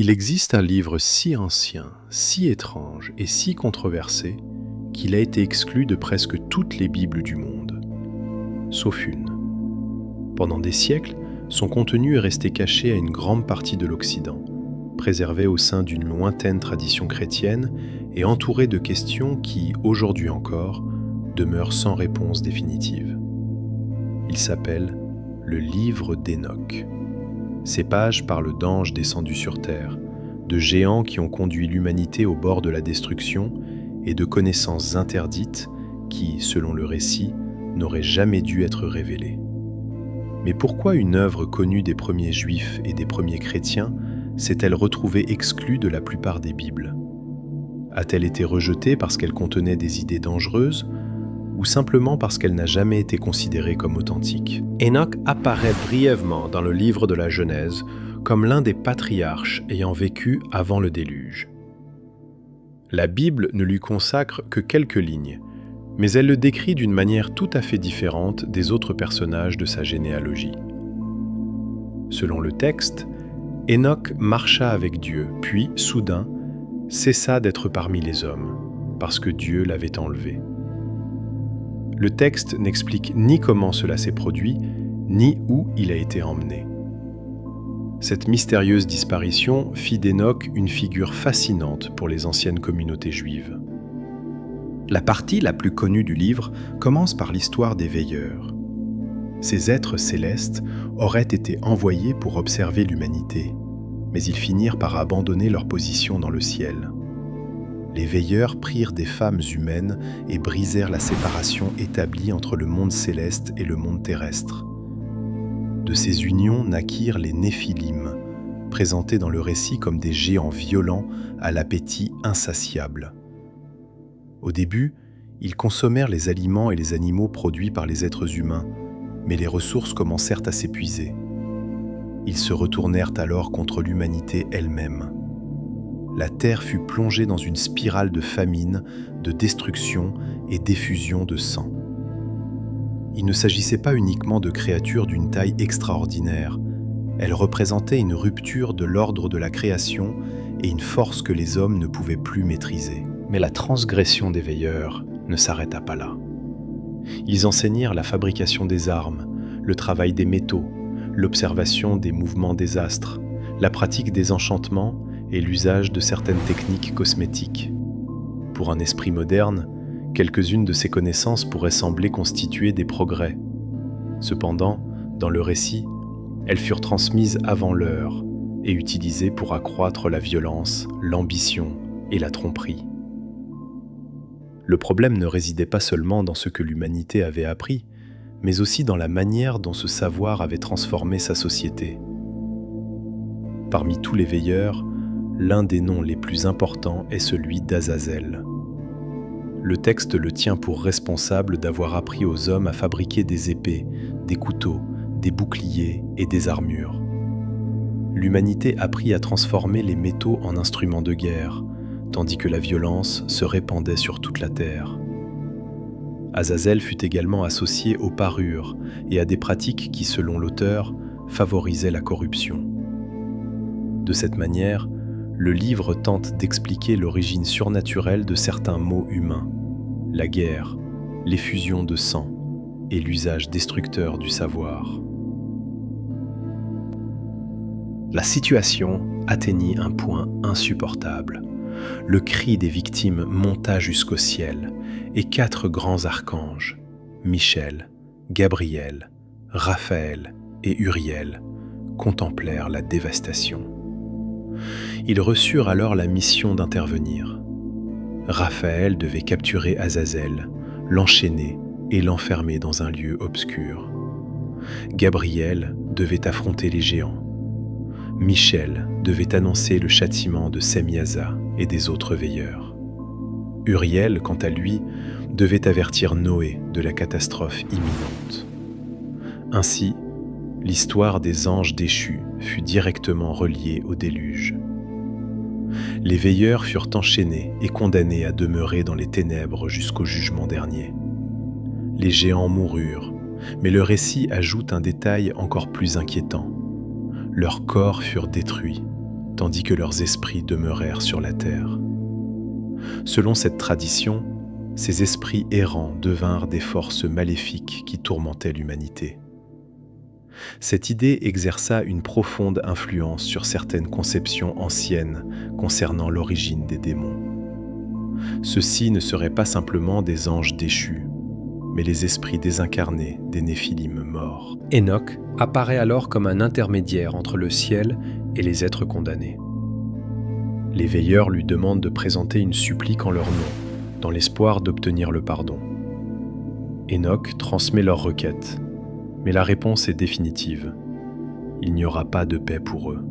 Il existe un livre si ancien, si étrange et si controversé qu'il a été exclu de presque toutes les Bibles du monde, sauf une. Pendant des siècles, son contenu est resté caché à une grande partie de l'Occident, préservé au sein d'une lointaine tradition chrétienne et entouré de questions qui, aujourd'hui encore, demeurent sans réponse définitive. Il s'appelle le Livre d'Hénoch. Ces pages parlent d'anges descendus sur terre, de géants qui ont conduit l'humanité au bord de la destruction et de connaissances interdites qui, selon le récit, n'auraient jamais dû être révélées. Mais pourquoi une œuvre connue des premiers juifs et des premiers chrétiens s'est-elle retrouvée exclue de la plupart des Bibles ? A-t-elle été rejetée parce qu'elle contenait des idées dangereuses ou simplement parce qu'elle n'a jamais été considérée comme authentique ? Hénoch apparaît brièvement dans le livre de la Genèse comme l'un des patriarches ayant vécu avant le déluge. La Bible ne lui consacre que quelques lignes, mais elle le décrit d'une manière tout à fait différente des autres personnages de sa généalogie. Selon le texte, Hénoch marcha avec Dieu, puis, soudain, cessa d'être parmi les hommes, parce que Dieu l'avait enlevé. Le texte n'explique ni comment cela s'est produit, ni où il a été emmené. Cette mystérieuse disparition fit d'Hénoch une figure fascinante pour les anciennes communautés juives. La partie la plus connue du livre commence par l'histoire des veilleurs. Ces êtres célestes auraient été envoyés pour observer l'humanité, mais ils finirent par abandonner leur position dans le ciel. Les veilleurs prirent des femmes humaines et brisèrent la séparation établie entre le monde céleste et le monde terrestre. De ces unions naquirent les Néphilim, présentés dans le récit comme des géants violents à l'appétit insatiable. Au début, ils consommèrent les aliments et les animaux produits par les êtres humains, mais les ressources commencèrent à s'épuiser. Ils se retournèrent alors contre l'humanité elle-même. La terre fut plongée dans une spirale de famine, de destruction et d'effusion de sang. Il ne s'agissait pas uniquement de créatures d'une taille extraordinaire. Elles représentaient une rupture de l'ordre de la création et une force que les hommes ne pouvaient plus maîtriser. Mais la transgression des veilleurs ne s'arrêta pas là. Ils enseignèrent la fabrication des armes, le travail des métaux, l'observation des mouvements des astres, la pratique des enchantements et l'usage de certaines techniques cosmétiques. Pour un esprit moderne, quelques-unes de ces connaissances pourraient sembler constituer des progrès. Cependant, dans le récit, elles furent transmises avant l'heure et utilisées pour accroître la violence, l'ambition et la tromperie. Le problème ne résidait pas seulement dans ce que l'humanité avait appris, mais aussi dans la manière dont ce savoir avait transformé sa société. Parmi tous les veilleurs, l'un des noms les plus importants est celui d'Azazel. Le texte le tient pour responsable d'avoir appris aux hommes à fabriquer des épées, des couteaux, des boucliers et des armures. L'humanité apprit à transformer les métaux en instruments de guerre, tandis que la violence se répandait sur toute la terre. Azazel fut également associé aux parures et à des pratiques qui, selon l'auteur, favorisaient la corruption. De cette manière, le livre tente d'expliquer l'origine surnaturelle de certains maux humains, la guerre, l'effusion de sang et l'usage destructeur du savoir. La situation atteignit un point insupportable. Le cri des victimes monta jusqu'au ciel, et 4 grands archanges, Michel, Gabriel, Raphaël et Uriel, contemplèrent la dévastation. Ils reçurent alors la mission d'intervenir. Raphaël devait capturer Azazel, l'enchaîner et l'enfermer dans un lieu obscur. Gabriel devait affronter les géants. Michel devait annoncer le châtiment de Semyaza et des autres veilleurs. Uriel, quant à lui, devait avertir Noé de la catastrophe imminente. Ainsi, l'histoire des anges déchus fut directement reliée au déluge. Les veilleurs furent enchaînés et condamnés à demeurer dans les ténèbres jusqu'au jugement dernier. Les géants moururent, mais le récit ajoute un détail encore plus inquiétant. Leurs corps furent détruits, tandis que leurs esprits demeurèrent sur la terre. Selon cette tradition, ces esprits errants devinrent des forces maléfiques qui tourmentaient l'humanité. Cette idée exerça une profonde influence sur certaines conceptions anciennes concernant l'origine des démons. Ceux-ci ne seraient pas simplement des anges déchus, mais les esprits désincarnés des Néphilim morts. Enoch apparaît alors comme un intermédiaire entre le ciel et les êtres condamnés. Les veilleurs lui demandent de présenter une supplique en leur nom, dans l'espoir d'obtenir le pardon. Enoch transmet leur requête, mais la réponse est définitive. Il n'y aura pas de paix pour eux.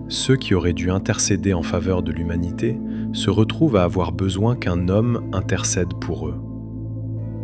Ceux qui auraient dû intercéder en faveur de l'humanité se retrouvent à avoir besoin qu'un homme intercède pour eux.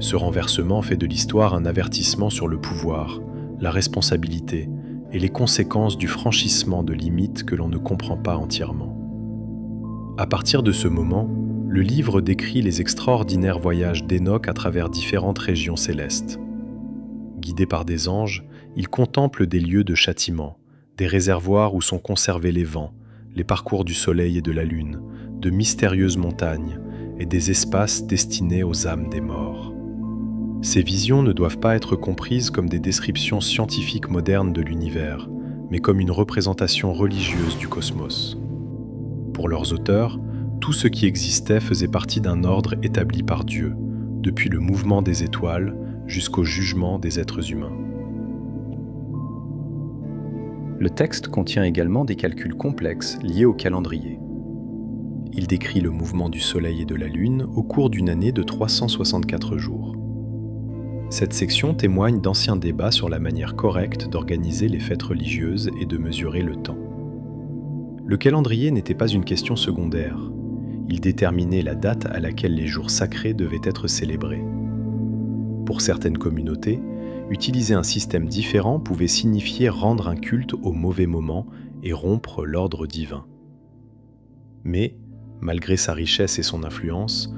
Ce renversement fait de l'histoire un avertissement sur le pouvoir, la responsabilité et les conséquences du franchissement de limites que l'on ne comprend pas entièrement. À partir de ce moment, le livre décrit les extraordinaires voyages d'Enoch à travers différentes régions célestes. Guidé par des anges, il contemple des lieux de châtiment, des réservoirs où sont conservés les vents, les parcours du soleil et de la lune, de mystérieuses montagnes et des espaces destinés aux âmes des morts. Ces visions ne doivent pas être comprises comme des descriptions scientifiques modernes de l'univers, mais comme une représentation religieuse du cosmos. Pour leurs auteurs, tout ce qui existait faisait partie d'un ordre établi par Dieu, depuis le mouvement des étoiles jusqu'au jugement des êtres humains. Le texte contient également des calculs complexes liés au calendrier. Il décrit le mouvement du Soleil et de la Lune au cours d'une année de 364 jours. Cette section témoigne d'anciens débats sur la manière correcte d'organiser les fêtes religieuses et de mesurer le temps. Le calendrier n'était pas une question secondaire. Il déterminait la date à laquelle les jours sacrés devaient être célébrés. Pour certaines communautés, utiliser un système différent pouvait signifier rendre un culte au mauvais moment et rompre l'ordre divin. Mais, malgré sa richesse et son influence,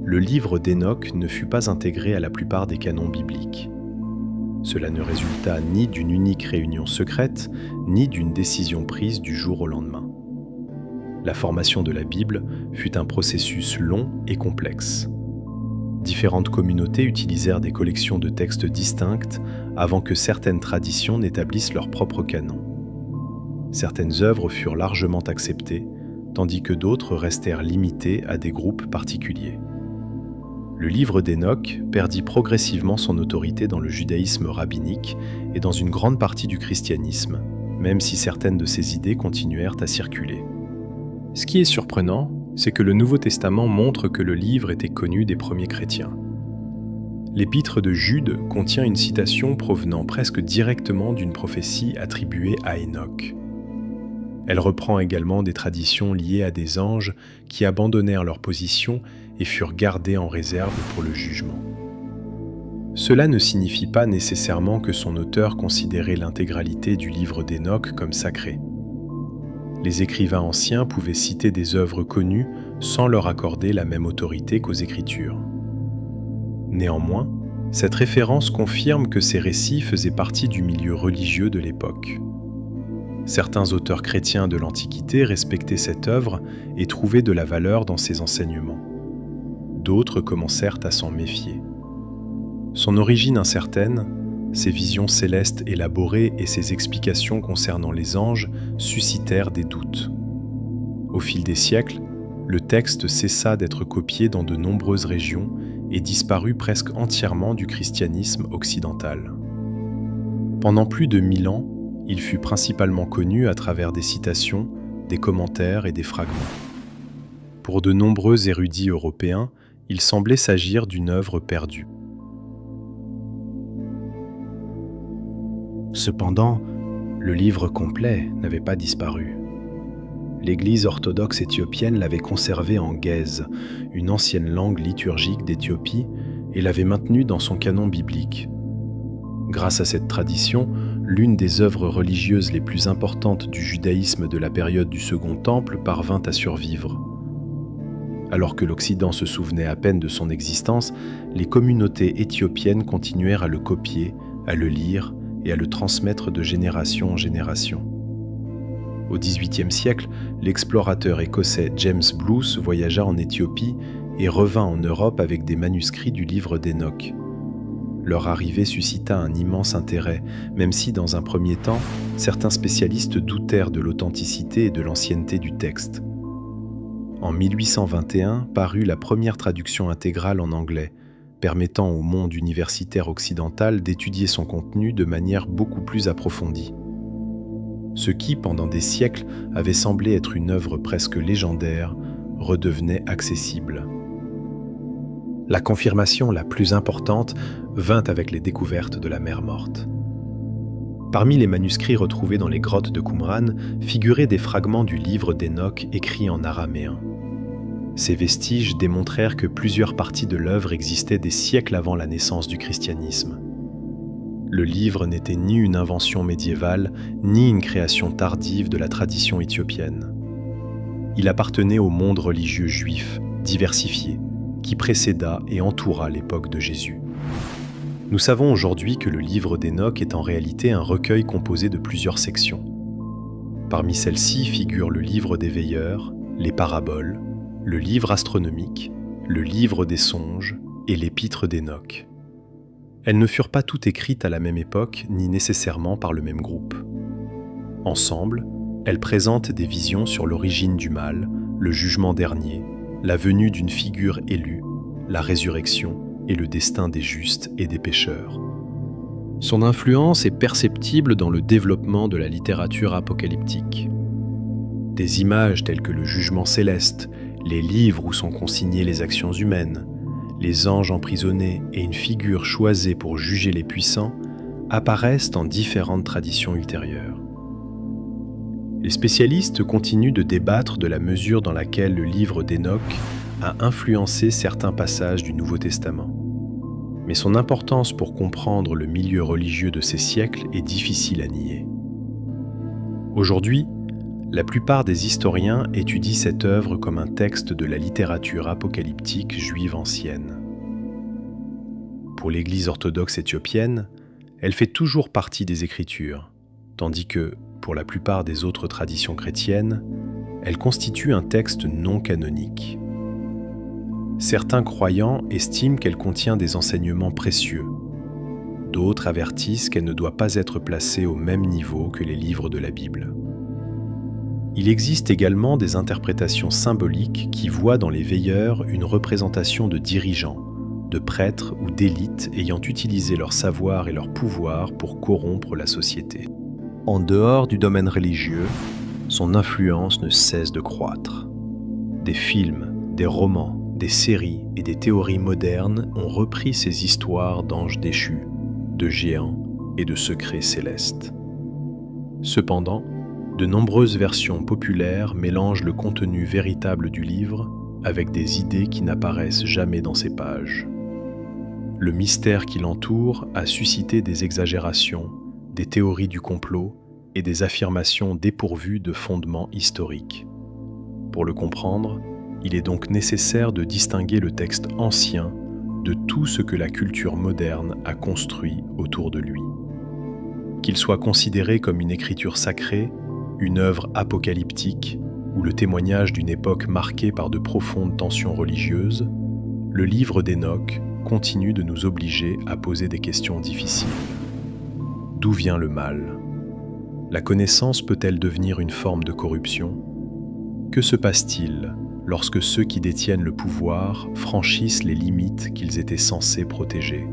le livre d'Enoch ne fut pas intégré à la plupart des canons bibliques. Cela ne résulta ni d'une unique réunion secrète, ni d'une décision prise du jour au lendemain. La formation de la Bible fut un processus long et complexe. Différentes communautés utilisèrent des collections de textes distinctes avant que certaines traditions n'établissent leur propre canon. Certaines œuvres furent largement acceptées, tandis que d'autres restèrent limitées à des groupes particuliers. Le livre d'Enoch perdit progressivement son autorité dans le judaïsme rabbinique et dans une grande partie du christianisme, même si certaines de ses idées continuèrent à circuler. Ce qui est surprenant, c'est que le Nouveau Testament montre que le livre était connu des premiers chrétiens. L'épître de Jude contient une citation provenant presque directement d'une prophétie attribuée à Enoch. Elle reprend également des traditions liées à des anges qui abandonnèrent leur position et furent gardés en réserve pour le jugement. Cela ne signifie pas nécessairement que son auteur considérait l'intégralité du livre d'Enoch comme sacré. Les écrivains anciens pouvaient citer des œuvres connues sans leur accorder la même autorité qu'aux Écritures. Néanmoins, cette référence confirme que ces récits faisaient partie du milieu religieux de l'époque. Certains auteurs chrétiens de l'Antiquité respectaient cette œuvre et trouvaient de la valeur dans ses enseignements. D'autres commencèrent à s'en méfier. Son origine incertaine, ses visions célestes élaborées et ses explications concernant les anges suscitèrent des doutes. Au fil des siècles, le texte cessa d'être copié dans de nombreuses régions et disparut presque entièrement du christianisme occidental. Pendant plus de 1000 ans, il fut principalement connu à travers des citations, des commentaires et des fragments. Pour de nombreux érudits européens, il semblait s'agir d'une œuvre perdue. Cependant, le livre complet n'avait pas disparu. L'Église orthodoxe éthiopienne l'avait conservé en Ge'ez, une ancienne langue liturgique d'Éthiopie, et l'avait maintenu dans son canon biblique. Grâce à cette tradition, l'une des œuvres religieuses les plus importantes du judaïsme de la période du Second Temple parvint à survivre. Alors que l'Occident se souvenait à peine de son existence, les communautés éthiopiennes continuèrent à le copier, à le lire et à le transmettre de génération en génération. Au XVIIIe siècle, l'explorateur écossais James Bruce voyagea en Éthiopie et revint en Europe avec des manuscrits du livre d'Enoch. Leur arrivée suscita un immense intérêt, même si, dans un premier temps, certains spécialistes doutèrent de l'authenticité et de l'ancienneté du texte. En 1821 parut la première traduction intégrale en anglais, permettant au monde universitaire occidental d'étudier son contenu de manière beaucoup plus approfondie. Ce qui, pendant des siècles, avait semblé être une œuvre presque légendaire, redevenait accessible. La confirmation la plus importante vint avec les découvertes de la mer Morte. Parmi les manuscrits retrouvés dans les grottes de Qumran figuraient des fragments du livre d'Enoch écrits en araméen. Ces vestiges démontrèrent que plusieurs parties de l'œuvre existaient des siècles avant la naissance du christianisme. Le livre n'était ni une invention médiévale, ni une création tardive de la tradition éthiopienne. Il appartenait au monde religieux juif, diversifié, qui précéda et entoura l'époque de Jésus. Nous savons aujourd'hui que le livre d'Enoch est en réalité un recueil composé de plusieurs sections. Parmi celles-ci figurent le livre des veilleurs, les paraboles, le livre astronomique, le livre des songes et l'épître d'Enoch. Elles ne furent pas toutes écrites à la même époque, ni nécessairement par le même groupe. Ensemble, elles présentent des visions sur l'origine du mal, le jugement dernier, la venue d'une figure élue, la résurrection et le destin des justes et des pécheurs. Son influence est perceptible dans le développement de la littérature apocalyptique. Des images telles que le jugement céleste, les livres où sont consignées les actions humaines, les anges emprisonnés et une figure choisie pour juger les puissants apparaissent dans différentes traditions ultérieures. Les spécialistes continuent de débattre de la mesure dans laquelle le livre d'Enoch a influencé certains passages du Nouveau Testament. Mais son importance pour comprendre le milieu religieux de ces siècles est difficile à nier. Aujourd'hui, la plupart des historiens étudient cette œuvre comme un texte de la littérature apocalyptique juive ancienne. Pour l'Église orthodoxe éthiopienne, elle fait toujours partie des Écritures, tandis que, pour la plupart des autres traditions chrétiennes, elle constitue un texte non canonique. Certains croyants estiment qu'elle contient des enseignements précieux. D'autres avertissent qu'elle ne doit pas être placée au même niveau que les livres de la Bible. Il existe également des interprétations symboliques qui voient dans les veilleurs une représentation de dirigeants, de prêtres ou d'élites ayant utilisé leur savoir et leur pouvoir pour corrompre la société. En dehors du domaine religieux, son influence ne cesse de croître. Des films, des romans, des séries et des théories modernes ont repris ces histoires d'anges déchus, de géants et de secrets célestes. Cependant, de nombreuses versions populaires mélangent le contenu véritable du livre avec des idées qui n'apparaissent jamais dans ces pages. Le mystère qui l'entoure a suscité des exagérations, des théories du complot et des affirmations dépourvues de fondements historiques. Pour le comprendre, il est donc nécessaire de distinguer le texte ancien de tout ce que la culture moderne a construit autour de lui. Qu'il soit considéré comme une écriture sacrée, une œuvre apocalyptique ou le témoignage d'une époque marquée par de profondes tensions religieuses, le livre d'Enoch continue de nous obliger à poser des questions difficiles. D'où vient le mal ? La connaissance peut-elle devenir une forme de corruption ? Que se passe-t-il lorsque ceux qui détiennent le pouvoir franchissent les limites qu'ils étaient censés protéger ?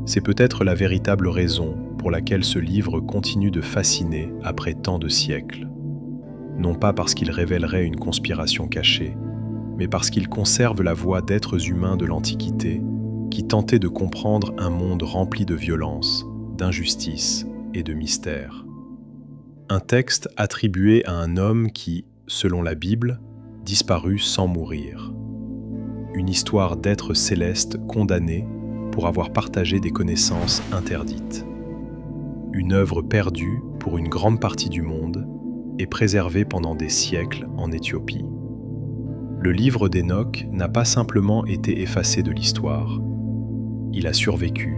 C'est peut-être la véritable raison pour laquelle ce livre continue de fasciner après tant de siècles. Non pas parce qu'il révélerait une conspiration cachée, mais parce qu'il conserve la voix d'êtres humains de l'Antiquité qui tentaient de comprendre un monde rempli de violence, d'injustice et de mystère. Un texte attribué à un homme qui, selon la Bible, disparut sans mourir. Une histoire d'êtres célestes condamnés pour avoir partagé des connaissances interdites. Une œuvre perdue pour une grande partie du monde et préservée pendant des siècles en Éthiopie. Le livre d'Enoch n'a pas simplement été effacé de l'histoire. Il a survécu,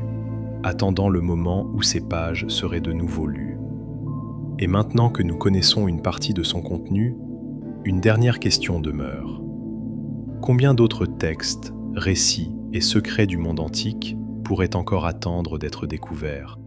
attendant le moment où ses pages seraient de nouveau lues. Et maintenant que nous connaissons une partie de son contenu, une dernière question demeure. Combien d'autres textes, récits et secrets du monde antique pourraient encore attendre d'être découverts ?